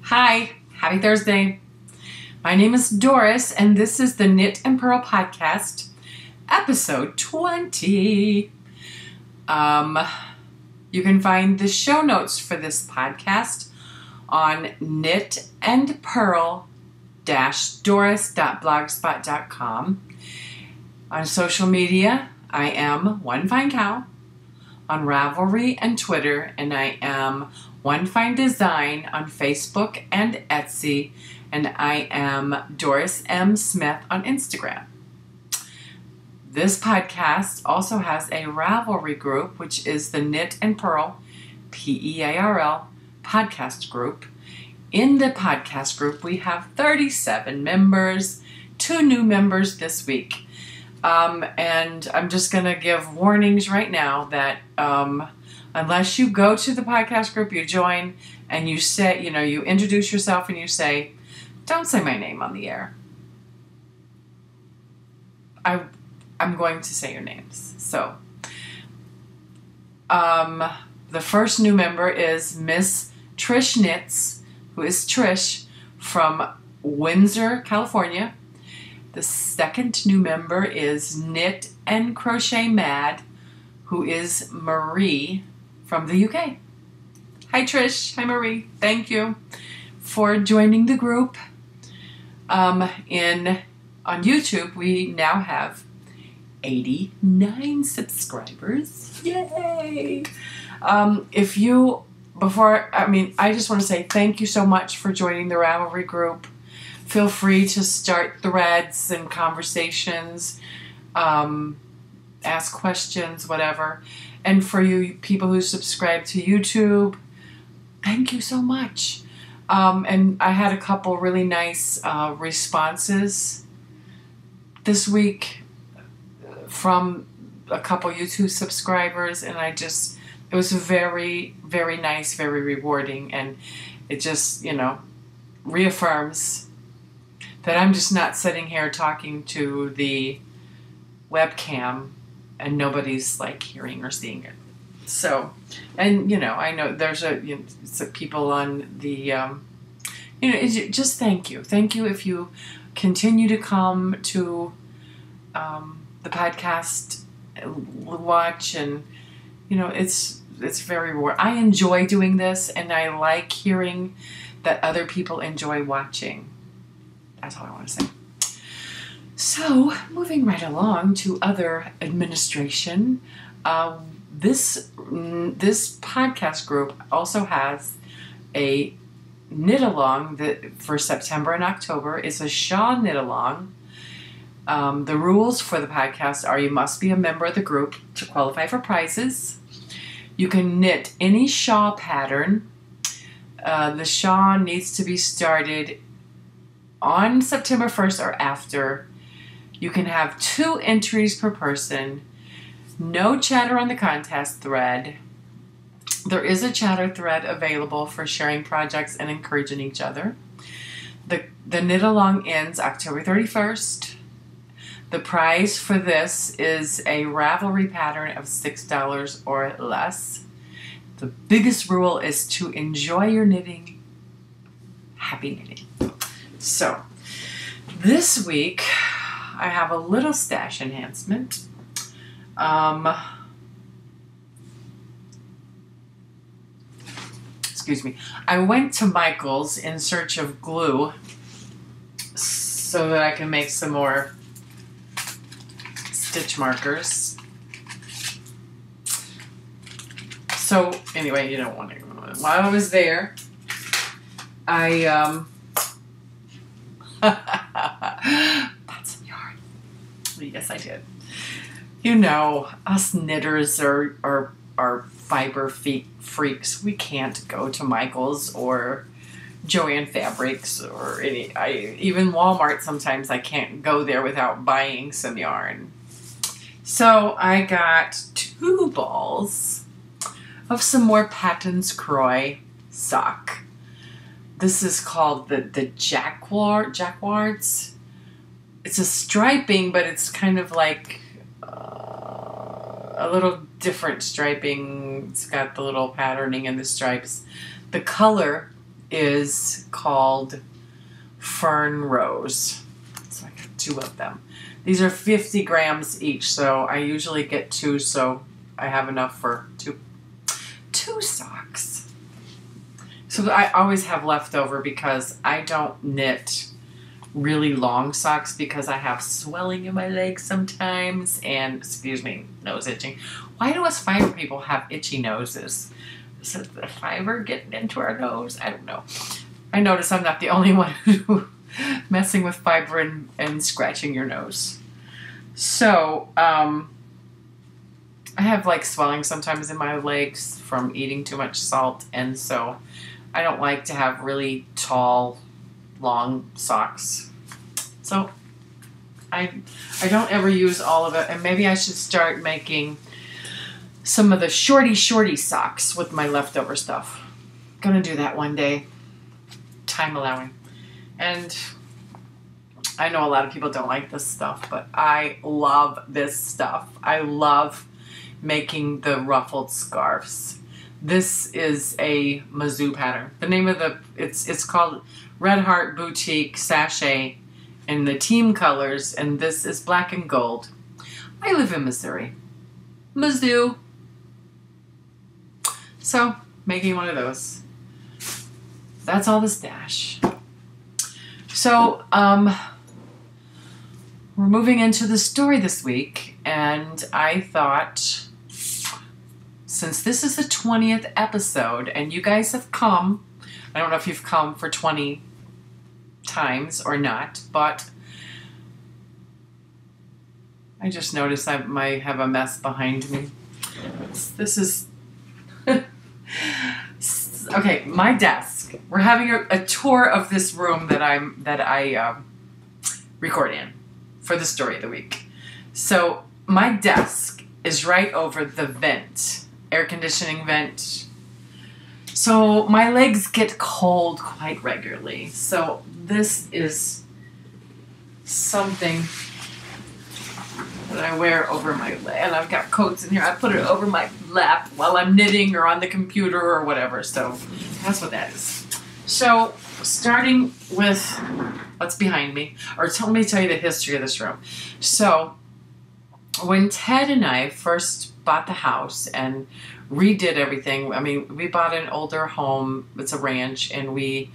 Hi, happy Thursday. My name is Doris, and this is the Knit and Purl Podcast, episode 20. You can find the show notes for this podcast on knitandpurl-doris.blogspot.com. On social media, I am One Fine Cow. On Ravelry and Twitter, and I am One Fine Design on Facebook and Etsy, and I am Doris M. Smith on Instagram. This podcast also has a Ravelry group, which is the Knit and Purl, P-E-A-R-L, podcast group. In the podcast group, we have 37 members, 2 new members this week. And I'm just going to give warnings right now that unless you go to the podcast group, you join and you say, you introduce yourself and you say, don't say my name on the air. I'm going to say your names. So, the first new member is Miss Trish Knits, who is Trish from Windsor, California. The second new member is Knit and Crochet Mad, who is Marie from the UK. Hi Trish, hi Marie. Thank you for joining the group. On YouTube, we now have 89 subscribers. Yay! I just want to say thank you so much for joining the Ravelry group. Feel free to start threads and conversations, ask questions, whatever. And for you people who subscribe to YouTube, thank you so much. And I had a couple really nice responses this week from a couple YouTube subscribers, and it was very, very nice, very rewarding, and it just, reaffirms that I'm just not sitting here talking to the webcam and nobody's like hearing or seeing it. So, and I know there's some people on the, just thank you. Thank you if you continue to come to the podcast, watch, and, it's very rewarding. I enjoy doing this, and I like hearing that other people enjoy watching. That's all I want to say. So, moving right along to other administration, this podcast group also has a knit along that for September and October is a shawl knit along. The rules for the podcast are you must be a member of the group to qualify for prizes. You can knit any shawl pattern. The shawl needs to be started on September 1st or after. You can have 2 entries per person. No chatter on the contest thread. There is a chatter thread available for sharing projects and encouraging each other. The knit along ends October 31st. The prize for this is a Ravelry pattern of $6 or less. The biggest rule is to enjoy your knitting. Happy knitting. So, this week, I have a little stash enhancement. Excuse me. I went to Michael's in search of glue so that I can make some more stitch markers. So, anyway, while I was there, I bought some yarn. Yes, I did. Us knitters are fiber freaks. We can't go to Michael's or Joann Fabrics or even Walmart. Sometimes I can't go there without buying some yarn. So I got 2 balls of some more Patton's Croix sock. This is called the Jacquards. It's a striping, but it's kind of like a little different striping. It's got the little patterning and the stripes. The color is called Fern Rose. So I got 2 of them. These are 50 grams each, so I usually get 2, so I have enough for two socks. So I always have leftover because I don't knit really long socks because I have swelling in my legs sometimes and, excuse me, nose itching. Why do us fiber people have itchy noses? Is it the fiber getting into our nose? I don't know. I notice I'm not the only one who messing with fiber and scratching your nose. So, I have like swelling sometimes in my legs from eating too much salt, and so I don't like to have really tall, long socks. So I don't ever use all of it, and maybe I should start making some of the shorty socks with my leftover stuff. Gonna do that one day, time allowing. And I know a lot of people don't like this stuff, but I love this stuff. I love making the ruffled scarves. This is a Mizzou pattern. The name of it's called Red Heart Boutique Sachet in the team colors, and this is black and gold. I live in Missouri. Mizzou. So, making one of those. That's all the stash. So, we're moving into the story this week, and I thought, since this is the 20th episode, and you guys have come, I don't know if you've come for 20 times or not, but I just noticed I might have a mess behind me. This is... Okay, my desk. We're having a tour of this room that I record in for the story of the week. So my desk is right over the vent, air conditioning vent. So my legs get cold quite regularly. So this is something that I wear over my leg, and I've got coats in here. I put it over my lap while I'm knitting or on the computer or whatever. So that's what that is. So starting with what's behind me, or let me tell you the history of this room. So when Ted and I first bought the house and redid everything, I mean, we bought an older home, it's a ranch, and we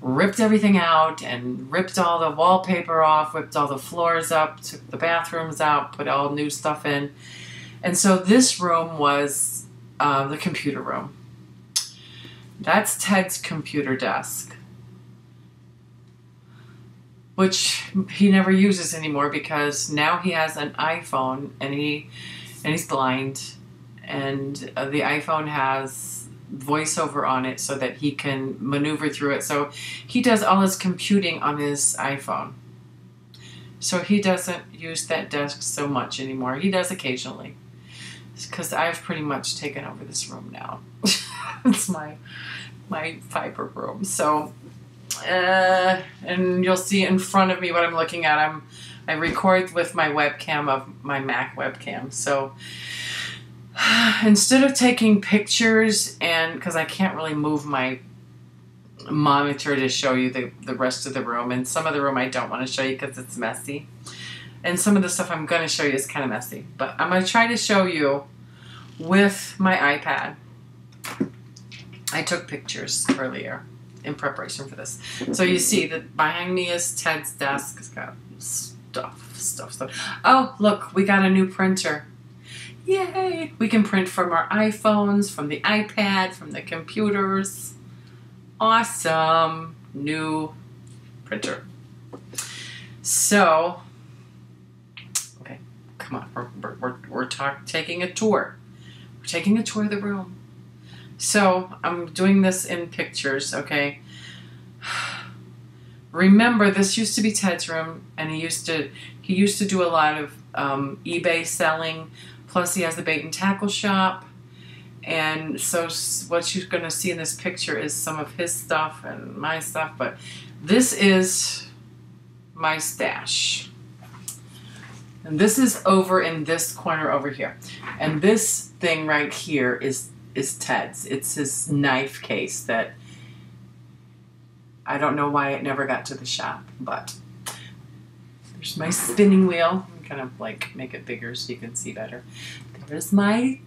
ripped everything out and ripped all the wallpaper off, ripped all the floors up, took the bathrooms out, put all new stuff in. And so this room was the computer room. That's Ted's computer desk, which he never uses anymore because now he has an iPhone and he's blind, and the iPhone has voiceover on it so that he can maneuver through it. So he does all his computing on his iPhone. So he doesn't use that desk so much anymore. He does occasionally, because I've pretty much taken over this room now. It's my fiber room. So and you'll see in front of me what I'm looking at. I record with my webcam of my Mac webcam. So instead of taking pictures, and because I can't really move my monitor to show you the rest of the room, and some of the room I don't want to show you because it's messy, and some of the stuff I'm going to show you is kind of messy, but I'm going to try to show you with my iPad. I took pictures earlier in preparation for this. So you see that behind me is Ted's desk. It's got stuff. Oh, look, we got a new printer. Yay! We can print from our iPhones, from the iPad, from the computers. Awesome new printer. So, okay, come on, we're taking a tour. We're taking a tour of the room. So I'm doing this in pictures, okay? Remember, this used to be Ted's room, and he used to do a lot of eBay selling. Plus, he has the bait and tackle shop. And so what you're going to see in this picture is some of his stuff and my stuff. But this is my stash. And this is over in this corner over here. And this thing right here is Ted's. It's his knife case that I don't know why it never got to the shop, but there's my spinning wheel. I'm kind of like make it bigger so you can see better. There's my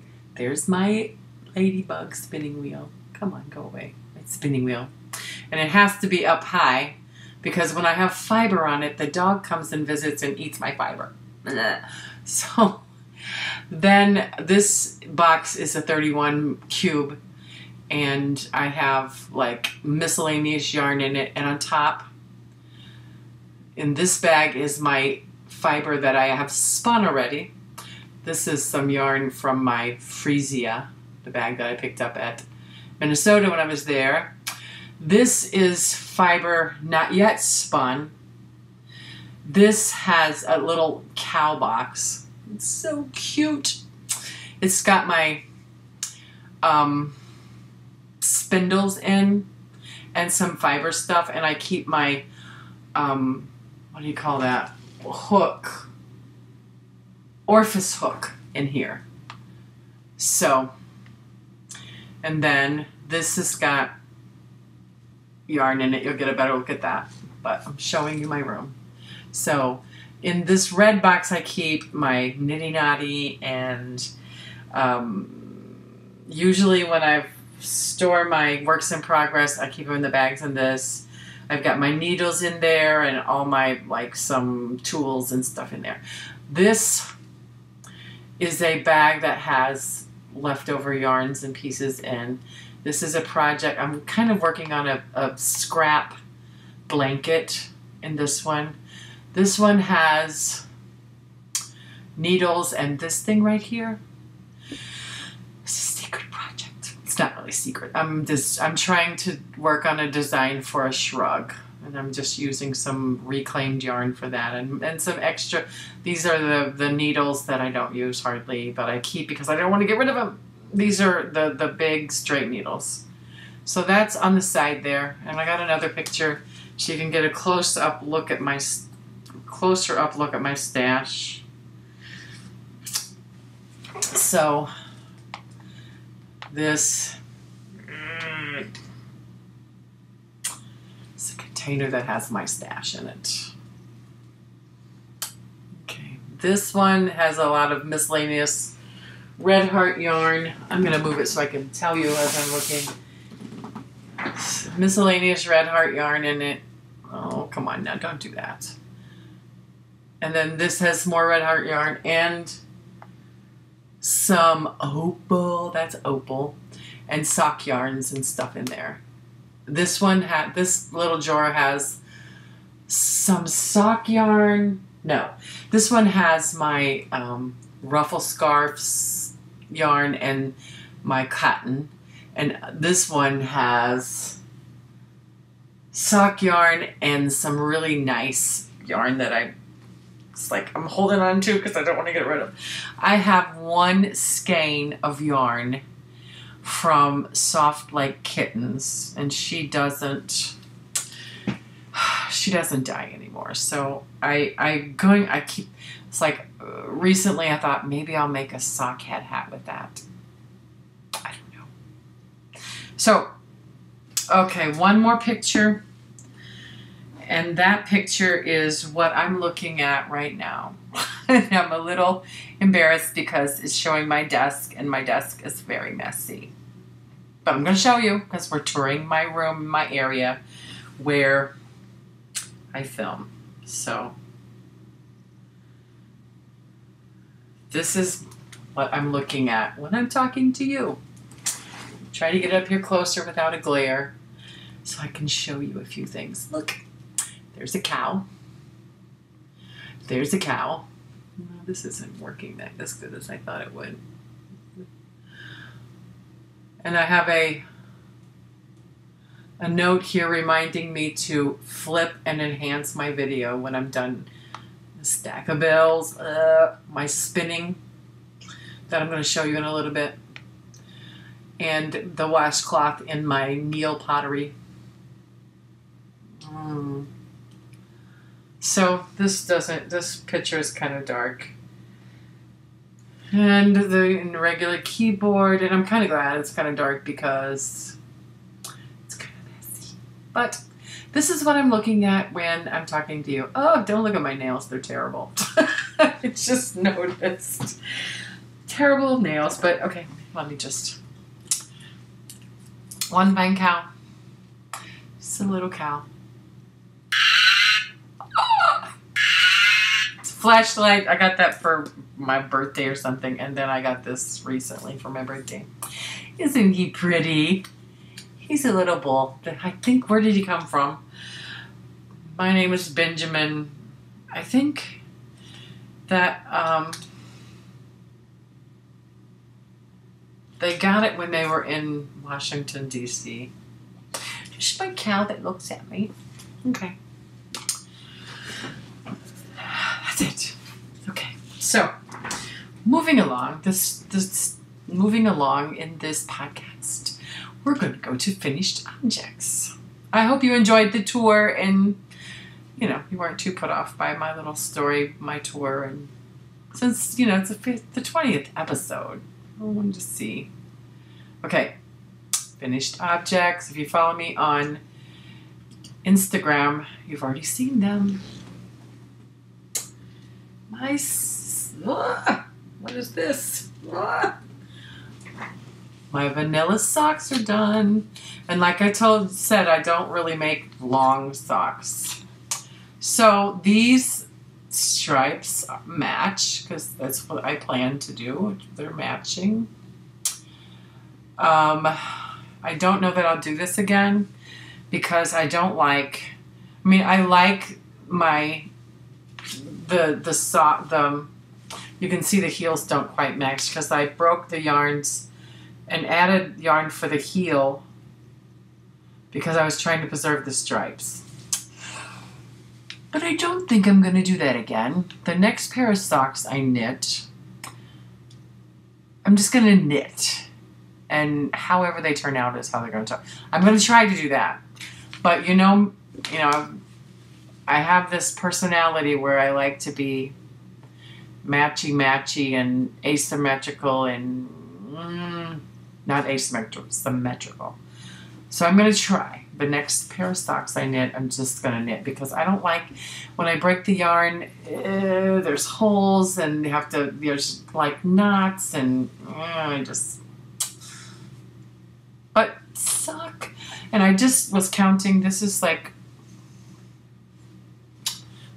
ladybug spinning wheel. Come on, go away. It's spinning wheel. And it has to be up high because when I have fiber on it, the dog comes and visits and eats my fiber. So then this box is a 31 cube and I have like miscellaneous yarn in it, and on top in this bag is my fiber that I have spun already. This is some yarn from my Freesia, the bag that I picked up at Minnesota when I was there. This is fiber not yet spun. This has a little cow box. It's so cute. It's got my spindles in and some fiber stuff, and I keep my what do you call that? Hook. Orifice hook in here. So, and then this has got yarn in it. You'll get a better look at that, but I'm showing you my room. So in this red box I keep my nitty knotty, and usually when I store my works in progress I keep them in the bags in this. I've got my needles in there and all my like some tools and stuff in there. This is a bag that has leftover yarns and pieces in. This is a project. I'm kind of working on a scrap blanket in this one. This one has needles and this thing right here. It's a secret project. It's not really secret. I'm trying to work on a design for a shrug. And I'm just using some reclaimed yarn for that, and some extra. These are the needles that I don't use hardly, but I keep because I don't want to get rid of them. These are the big straight needles. So that's on the side there, and I got another picture so you can get a closer up look at my stash. So this. Container that has my stash in it. Okay, this one has a lot of miscellaneous red heart yarn. I'm going to move it so I can tell you as I'm looking. Miscellaneous red heart yarn in it. Oh, come on now, don't do that. And then this has more red heart yarn and some opal, that's opal, and sock yarns and stuff in there. This little drawer has some sock yarn. No, this one has my ruffle scarves yarn and my cotton. And this one has sock yarn and some really nice yarn that I'm holding on to because I don't want to get rid of. I have one skein of yarn from Soft Like Kittens, and she doesn't die anymore. So recently I thought maybe I'll make a sock head hat with that. I don't know. So, okay, one more picture. And that picture is what I'm looking at right now. And I'm a little embarrassed because it's showing my desk, and my desk is very messy. But I'm going to show you because we're touring my room, my area where I film. So this is what I'm looking at when I'm talking to you. Try to get up here closer without a glare so I can show you a few things. Look, there's a cow. There's a cow. No, this isn't working as good as I thought it would. And I have a note here reminding me to flip and enhance my video when I'm done. A stack of bills, my spinning that I'm going to show you in a little bit, and the washcloth in my meal pottery. So this picture is kind of dark. And the regular keyboard, and I'm kind of glad it's kind of dark because it's kind of messy. But This is what I'm looking at when I'm talking to you. Oh, don't look at my nails. They're terrible. I just noticed. Terrible nails, but okay, let me just... One fine cow. Just a little cow. It's a flashlight. I got that for my birthday or something, and then I got this recently for my birthday. Isn't he pretty? He's a little bull. I think, where did he come from? My name is Benjamin. I think that they got it when they were in Washington, D.C. Just my cow that looks at me. Okay. That's it. Okay. So, moving along, moving along in this podcast, we're going to go to finished objects. I hope you enjoyed the tour and, you know, you weren't too put off by my little story, my tour. And since, you know, it's the 20th episode, I wanted to see. Okay, finished objects. If you follow me on Instagram, you've already seen them. What is this? My vanilla socks are done. And like I said, I don't really make long socks. So these stripes match, because that's what I plan to do. They're matching. I don't know that I'll do this again, because I don't like, I mean, I like the sock, you can see the heels don't quite match, because I broke the yarns and added yarn for the heel because I was trying to preserve the stripes. But I don't think I'm going to do that again. The next pair of socks I knit, I'm just going to knit. And however they turn out is how they're going to turn. I'm going to try to do that. But you know, I have this personality where I like to be matchy and asymmetrical and not asymmetrical, symmetrical. So I'm going to try. The next pair of socks I knit, I'm just going to knit, because I don't like when I break the yarn, there's holes and there's like knots and I just... But suck. And I just was counting, this is like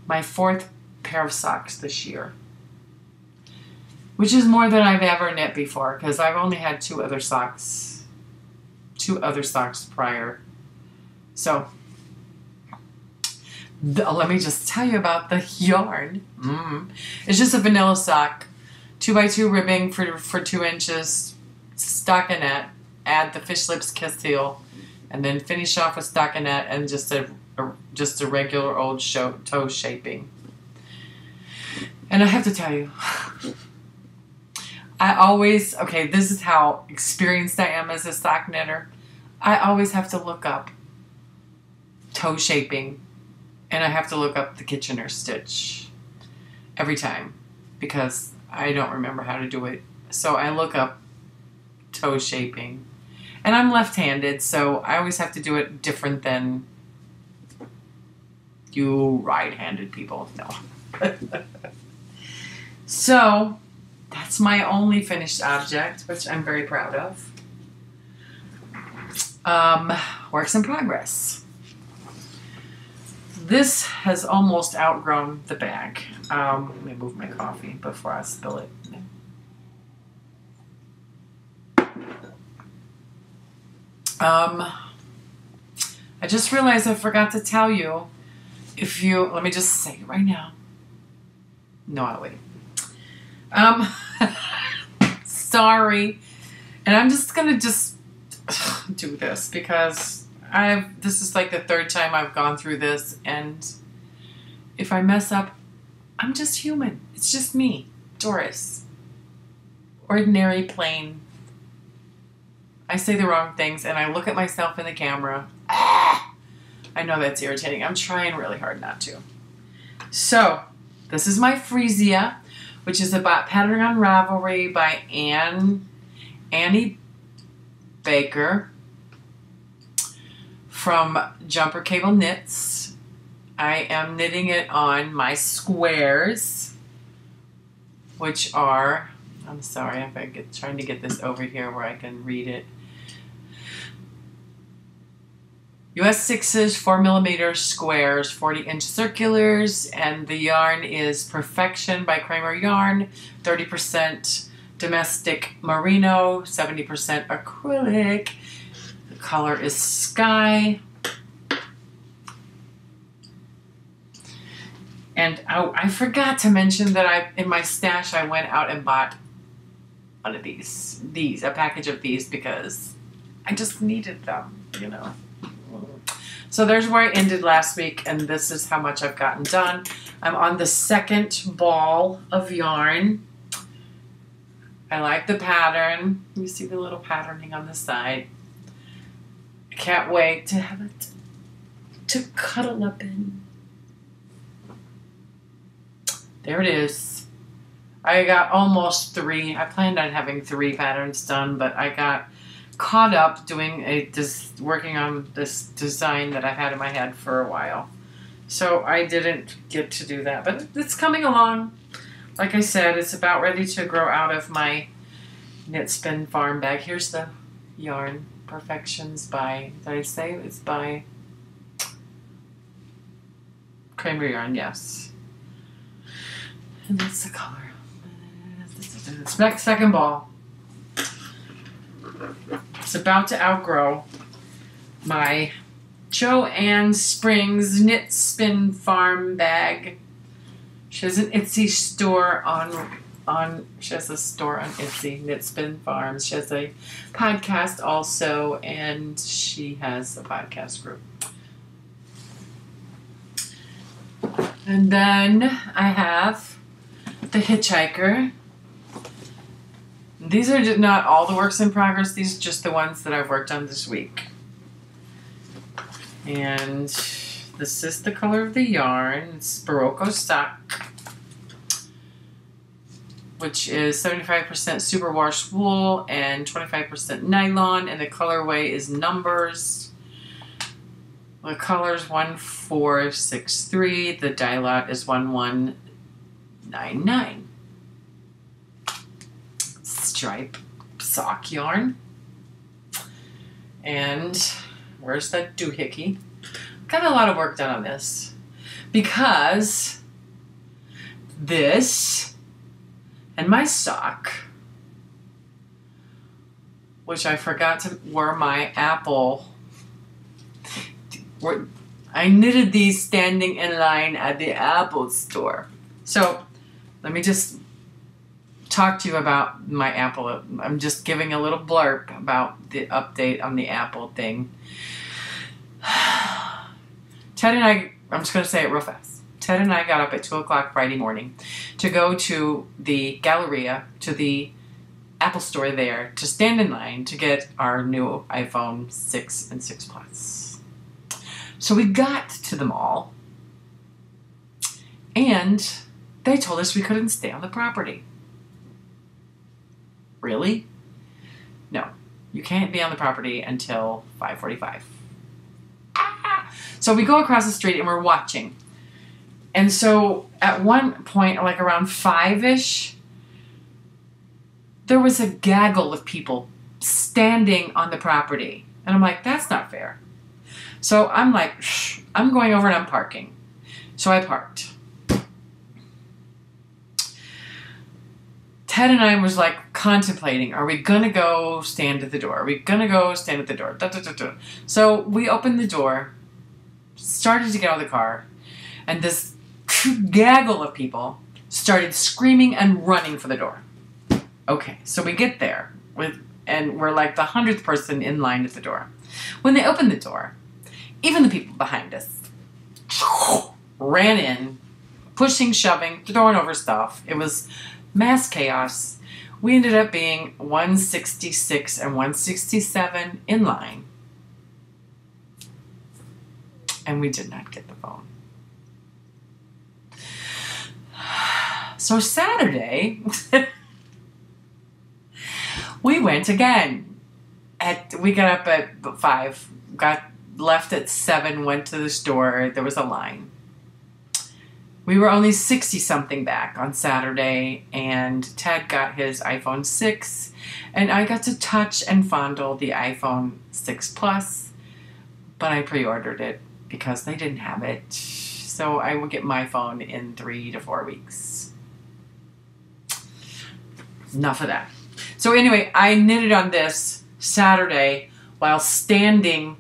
my 4th pair of socks this year, which is more than I've ever knit before, because I've only had 2 other socks prior. So let me just tell you about the yarn. It's just a vanilla sock, 2x2 ribbing for 2 inches, stockinette. Add the fish lips kiss heel, and then finish off with stockinette and just a regular old toe shaping. And I have to tell you, this is how experienced I am as a sock knitter. I always have to look up toe shaping, and I have to look up the Kitchener stitch every time, because I don't remember how to do it. So I look up toe shaping. And I'm left-handed, so I always have to do it different than you right-handed people. No. So, that's my only finished object, which I'm very proud of. Works in progress. This has almost outgrown the bag. Let me move my coffee before I spill it. I just realized I forgot to tell you, let me just say it right now. No, I'll wait. Sorry. And I'm just gonna do this, because this is like the 3rd time I've gone through this, and if I mess up, I'm just human. It's just me, Doris. Ordinary, plain. I say the wrong things, and I look at myself in the camera. I know that's irritating. I'm trying really hard not to. So, this is my Freesia, which is about Pattern on Ravelry by Annie Baker. from Jumper Cable Knits. I am knitting it on my squares, which are, I'm sorry if I get trying to get this over here where I can read it. US 6s, 4mm squares, 40-inch circulars, and the yarn is Perfection by Kramer Yarn, 30% domestic merino, 70% acrylic. The color is Sky. And oh, I forgot to mention that in my stash I went out and bought one of these, a package of these, because I just needed them, you know. So there's where I ended last week, and this is how much I've gotten done. I'm on the second ball of yarn. I like the pattern. You see the little patterning on the side. I can't wait to have it to cuddle up in. There it is. I got almost 3. I planned on having 3 patterns done, but I got caught up doing working on this design that I've had in my head for a while. So I didn't get to do that, but it's coming along. Like I said, it's about ready to grow out of my knit spin farm bag. Here's the yarn, Perfections by, did I say it's by Kramer Yarn? Yes. And that's the color. Second ball. It's about to outgrow my Joanne Springs Knit Spin Farm bag. She has an Etsy store she has a store on Etsy, Knit Spin Farms. She has a podcast also, and she has a podcast group. And then I have the Hitchhiker. These are not all the works in progress. These are just the ones that I've worked on this week. And this is the color of the yarn. It's Barocco stock, which is 75% superwash wool and 25% nylon. And the colorway is Numbers. The color is 1463. The dye lot is 1199. Stripe sock yarn. And where's that doohickey? Got a lot of work done on this because this and my sock, which I forgot to wear my apple. I knitted these standing in line at the Apple store. So let me just talk to you about my apple. I'm just giving a little blurb about the update on the apple thing. Ted and I'm just going to say it real fast. Ted and I got up at 2 o'clock Friday morning to go to the Galleria, to the Apple store there, to stand in line to get our new iPhone 6 and 6 Plus. So we got to the mall, and they told us we couldn't stay on the property. Really? No, you can't be on the property until 5:45. So we go across the street and we're watching. And so at one point, like around 5-ish, there was a gaggle of people standing on the property. And I'm like, that's not fair. So I'm like, shh, I'm going over and I'm parking. So I parked. Ted and I was like contemplating, are we going to go stand at the door? Are we going to go stand at the door? Da, da, da, da. So we opened the door, started to get out of the car, and this gaggle of people started screaming and running for the door. Okay, so we get there, and we're like the 100th person in line at the door. When they opened the door, even the people behind us ran in, pushing, shoving, throwing over stuff. It was mass chaos. We ended up being 166 and 167 in line. And we did not get the phone. So Saturday, we went again. We got up at 5, got left at 7, went to the store. There was a line. We were only 60-something back on Saturday, and Ted got his iPhone 6, and I got to touch and fondle the iPhone 6 Plus, but I pre-ordered it because they didn't have it. So I will get my phone in 3 to 4 weeks. Enough of that. So anyway, I knitted on this Saturday while standing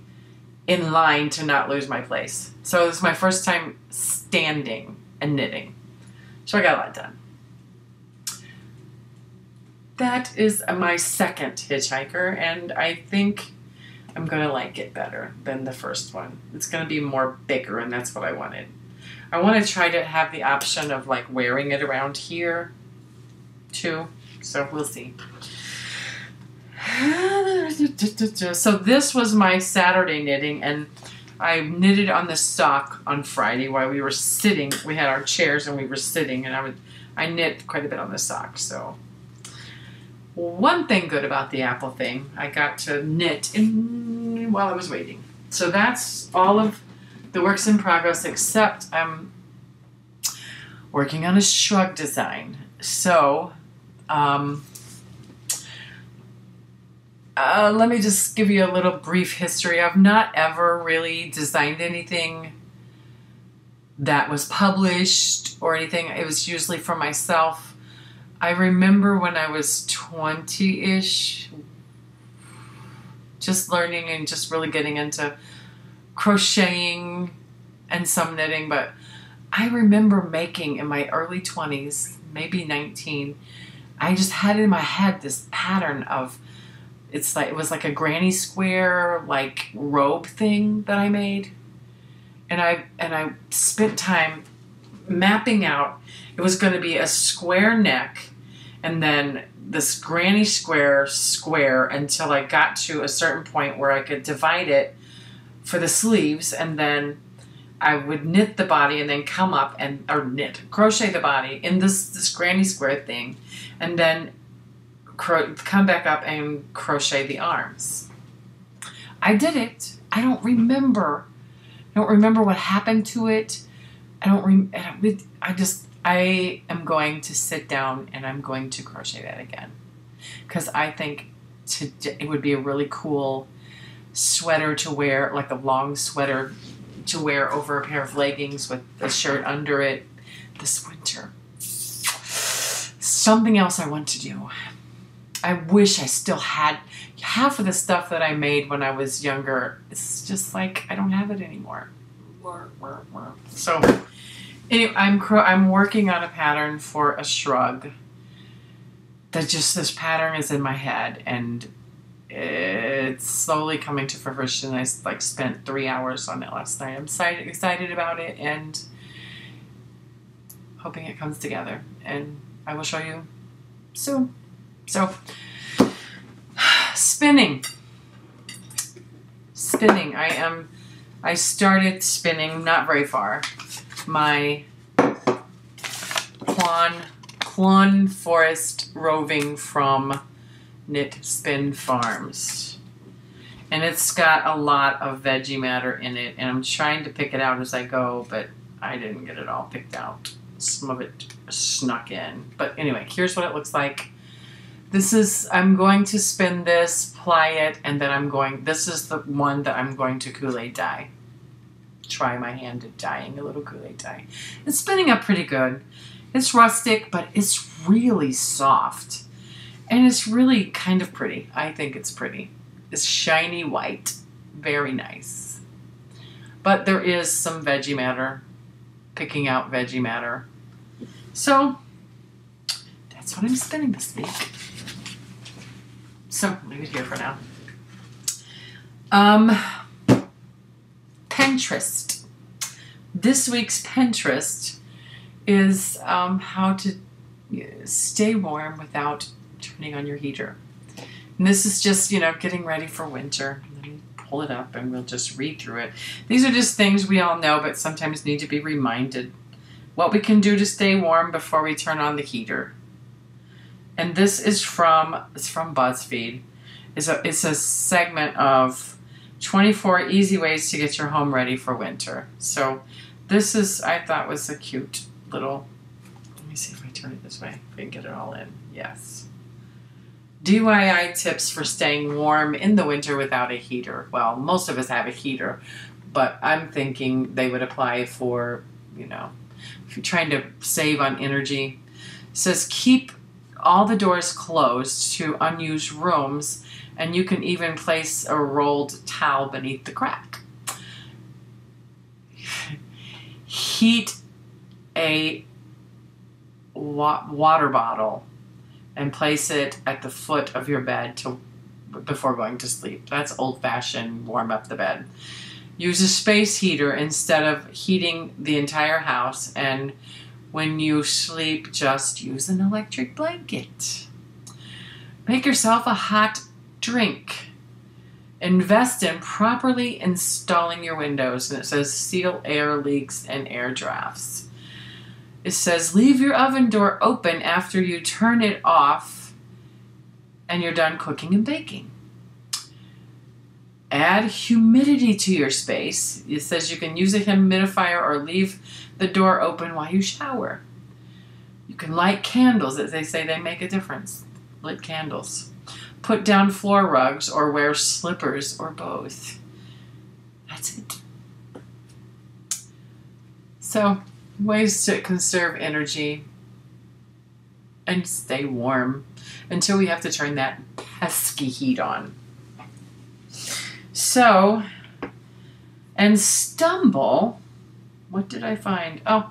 in line to not lose my place. So this is my first time standing and knitting. So I got a lot done. That is my second hitchhiker, and I think I'm going to like it better than the first one. It's going to be more bigger, and that's what I wanted. I want to try to have the option of like wearing it around here too. So we'll see. So this was my Saturday knitting, and I knitted on the sock on Friday while we were sitting. We had our chairs and we were sitting, and I knit quite a bit on the sock. So one thing good about the apple thing, I got to knit while I was waiting. So that's all of the works in progress, except I'm working on a shrug design. So let me just give you a little brief history. I've not ever really designed anything that was published or anything. It was usually for myself. I remember when I was 20-ish, just learning and just really getting into crocheting and some knitting, but I remember making in my early 20s, maybe 19, I just had in my head this pattern of, it was like a granny square like robe thing that I made, and I spent time mapping out. It was going to be a square neck, and then this granny square until I got to a certain point where I could divide it for the sleeves, and then I would knit the body and then come up and crochet the body in this granny square thing, and then come back up and crochet the arms. I did it. I don't remember what happened to it. I am going to sit down and I'm going to crochet that again, because I think it would be a really cool sweater to wear, like a long sweater to wear over a pair of leggings with a shirt under it this winter. Something else I want to do. I wish I still had half of the stuff that I made when I was younger. It's just like I don't have it anymore. So anyway, I'm working on a pattern for a shrug. This pattern is in my head, and it's slowly coming to fruition. I spent 3 hours on it last night. I'm excited about it and hoping it comes together, and I will show you soon. So, spinning. I started spinning, not very far, my Quan Forest Roving from Knit Spin Farms. And it's got a lot of veggie matter in it, and I'm trying to pick it out as I go, but I didn't get it all picked out. Some of it snuck in. But anyway, here's what it looks like. I'm going to spin this, ply it, and then this is the one that I'm going to Kool-Aid dye. Try my hand at dyeing a little Kool-Aid dye. It's spinning up pretty good. It's rustic, but it's really soft. And it's really kind of pretty. I think it's pretty. It's shiny white. Very nice. But there is some veggie matter. Picking out veggie matter. So, that's what I'm spinning this week. So, leave it here for now. Pinterest. This week's Pinterest is how to stay warm without turning on your heater. And this is just, getting ready for winter. Let me pull it up and we'll just read through it. These are just things we all know, but sometimes need to be reminded. What we can do to stay warm before we turn on the heater. And this is from BuzzFeed. It's a segment of 24 easy ways to get your home ready for winter. So this is, I thought, was a cute little, let me see if I turn it this way, if I can get it all in. Yes. DIY tips for staying warm in the winter without a heater. Well, most of us have a heater, but I'm thinking they would apply for, you know, if you're trying to save on energy. It says keep all the doors closed to unused rooms, and you can even place a rolled towel beneath the crack. Heat a water bottle and place it at the foot of your bed before going to sleep. That's old-fashioned, warm up the bed. Use a space heater instead of heating the entire house, and when you sleep, just use an electric blanket. Make yourself a hot drink. Invest in properly installing your windows. And it says seal air leaks and air drafts. It says leave your oven door open after you turn it off and you're done cooking and baking. Add humidity to your space. It says you can use a humidifier or leave the door open while you shower. You can light candles. As they say, they make a difference. Lit candles. Put down floor rugs or wear slippers or both. That's it. So, ways to conserve energy and stay warm until we have to turn that pesky heat on. So, and Stumble, what did I find? Oh,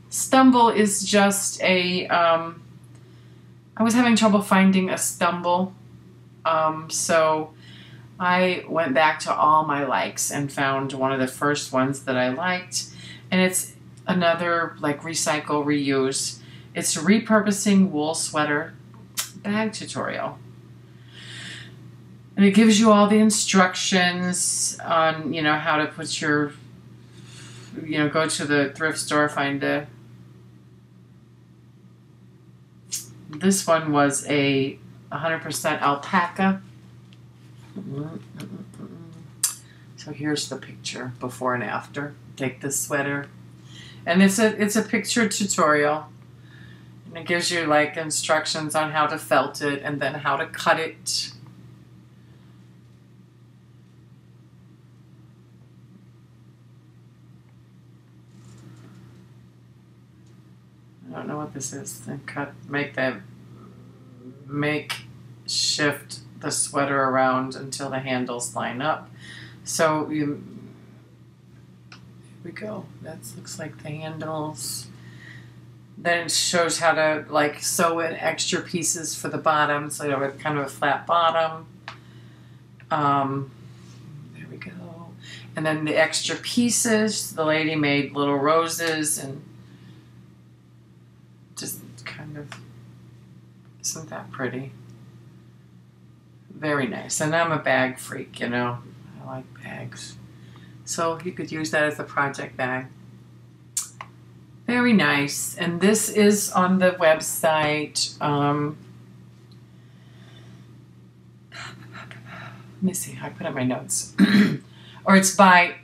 Stumble is just a, I was having trouble finding a Stumble, so I went back to all my likes and found one of the first ones that I liked, and it's another like recycle, reuse. It's repurposing wool sweater bag tutorial. And it gives you all the instructions on, you know, how to put your, you know, go to the thrift store, find a, this one was a 100% alpaca. So here's the picture, before and after. Take this sweater. And it's a picture tutorial. And it gives you like instructions on how to felt it and then how to cut it. I don't know what this is. Then shift the sweater around until the handles line up. So here we go. That looks like the handles. Then it shows how to like sew in extra pieces for the bottom, so you have kind of a flat bottom. There we go. And then the extra pieces, the lady made little roses and just kind of, isn't that pretty? Very nice. And I'm a bag freak, you know. I like bags. So you could use that as a project bag. Very nice. And this is on the website. Let me see. I put up my notes. Or it's by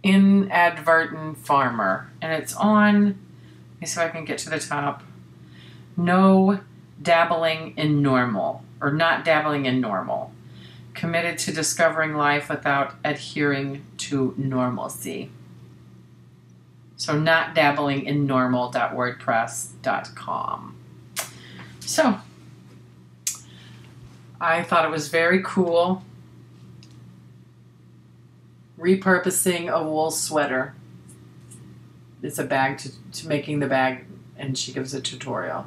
Inadvertent Farmer. And it's on, let me see if I can get to the top. No dabbling in normal. Or not dabbling in normal. Committed to discovering life without adhering to normalcy. So not dabbling in normal.wordpress.com. So I thought it was very cool. Repurposing a wool sweater. It's a bag to making the bag, and she gives a tutorial.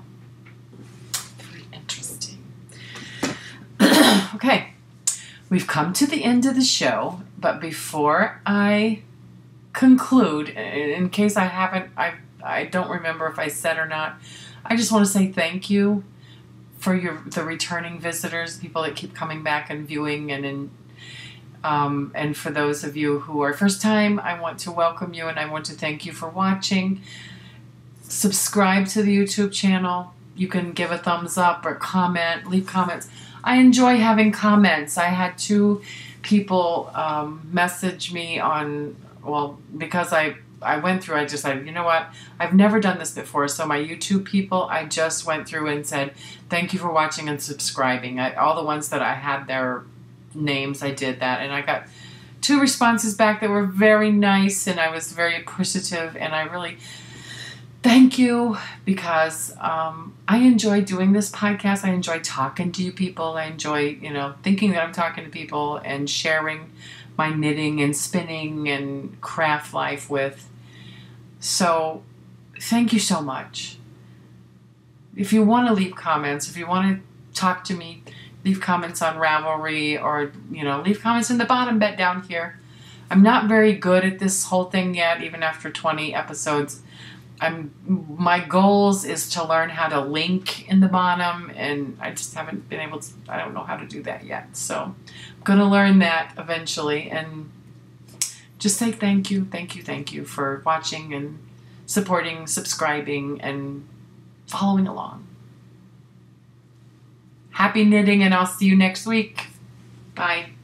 Very interesting. Okay, we've come to the end of the show, but before I conclude, in case I don't remember if I said or not, I just want to say thank you for the returning visitors, people that keep coming back and viewing, and for those of you who are first time, I want to welcome you and I want to thank you for watching. Subscribe to the YouTube channel. You can give a thumbs up or comment, leave comments. I enjoy having comments. I had 2 people message me on, well, because I went through, I decided, you know what, I've never done this before. So my YouTube people, I just went through and said, thank you for watching and subscribing. All the ones that I had their names, I did that. And I got 2 responses back that were very nice, and I was very appreciative, and I really thank you, because I enjoy doing this podcast. I enjoy talking to you people. I enjoy, thinking that I'm talking to people and sharing my knitting and spinning and craft life with. So thank you so much. If you want to leave comments, if you want to talk to me, leave comments on Ravelry, or, leave comments in the bottom bit down here. I'm not very good at this whole thing yet, even after 20 episodes. My goals is to learn how to link in the bottom, and I just haven't been able to. I don't know how to do that yet. So I'm going to learn that eventually, and just say thank you for watching and supporting, subscribing, and following along. Happy knitting, and I'll see you next week. Bye.